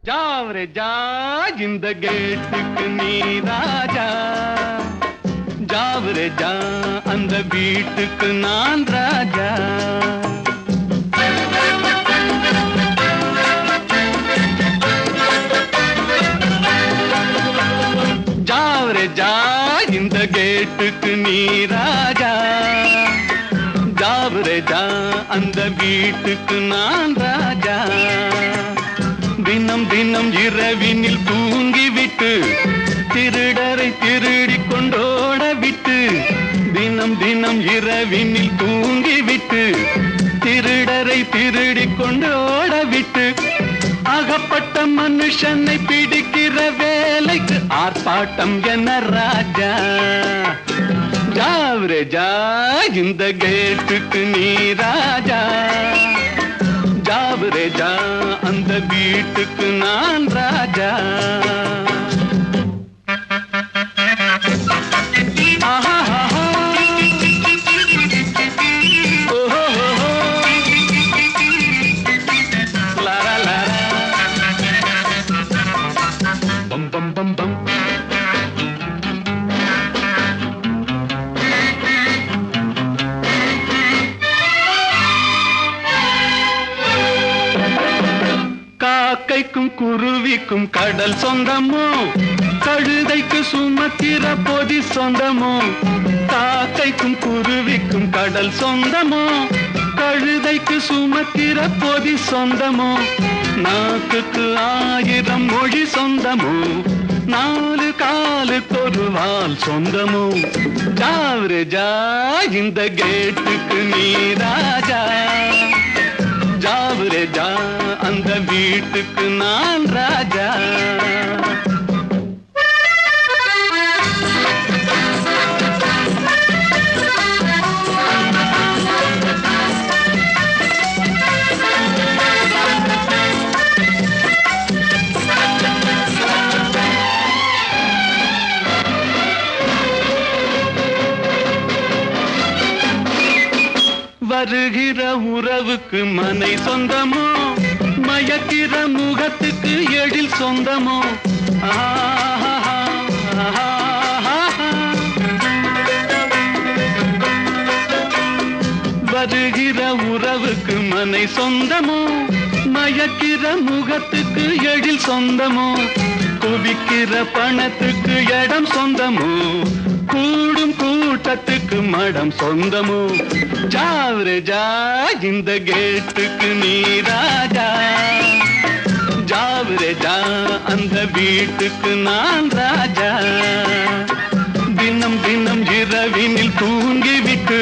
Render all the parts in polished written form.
जावरे जा இந்த கேட்டுக்கு நீ ராஜா जावरे जा அந்த வீட்டுக்கு நான் ராஜா जावरे जा இந்த கேட்டுக்கு நீ ராஜா जावरे जा அந்த வீட்டுக்கு நான் ராஜா தினம் தினம் இரவினில் தூங்கிவிட்டு திருடரை திருடிக் கொண்டோட விட்டு தினம் தினம் இரவினில் தூங்கிவிட்டு திருடரை திருடிக் கொண்டோட விட்டு அகப்பட்ட மனுஷனை பிடிக்கிற வேலைக்கு ஆர்ப்பாட்டம் என ராஜா जावरे जा இந்த கேட்டுக்கு நீ ராஜா जावरे जा அந்த வீட்டுக்கு நான் ராஜா बम बम बम बम காக்கைக்கும் குருவிக்கும் கடல் சொந்தமோ கழுதைக்கு சுமத்திர பொதி சொந்தமோ காக்கைக்கும் குருவிக்கும் கடல் சொந்தமோ கழுதைக்கு சுமத்திர பொதி சொந்தமோ நாக்குக்கு 1000 மொழி சொந்தமோ நாலு காலுக்கு ஒரு வால் சொந்தமோ जावरे जा இந்த கேட்டுக்கு நீ ராஜா जावरे जा அந்த வீட்டுக்கு நான் ராஜா வருகிற உறவுக்கு மனை சொந்தமோ மயக்கிற முகத்துக்கு எழில் சொந்தமோ வருகிற உறவுக்கு மனை சொந்தமோ மயக்கிற முகத்துக்கு எழில் சொந்தமோ குவிக்கிற பணத்துக்கு இடம் சொந்தமோ கூடும் கூட்டத்துக்கு மடம் சொந்தமோ जावरे जा இந்த கேட்டுக்கு நீ ராஜா जावरे जा அந்த வீட்டுக்கு நான் ராஜா தினம் தினம் இரவினில் தூங்கிவிட்டு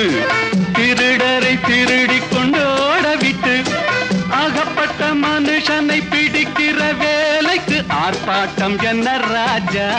திருடரை திருடிக் கொண்டோட விட்டு அகப்பட்ட மனுஷனை பிடிக்கிற வேலைக்கு ஆர்ப்பாட்டம் என்ன ராஜா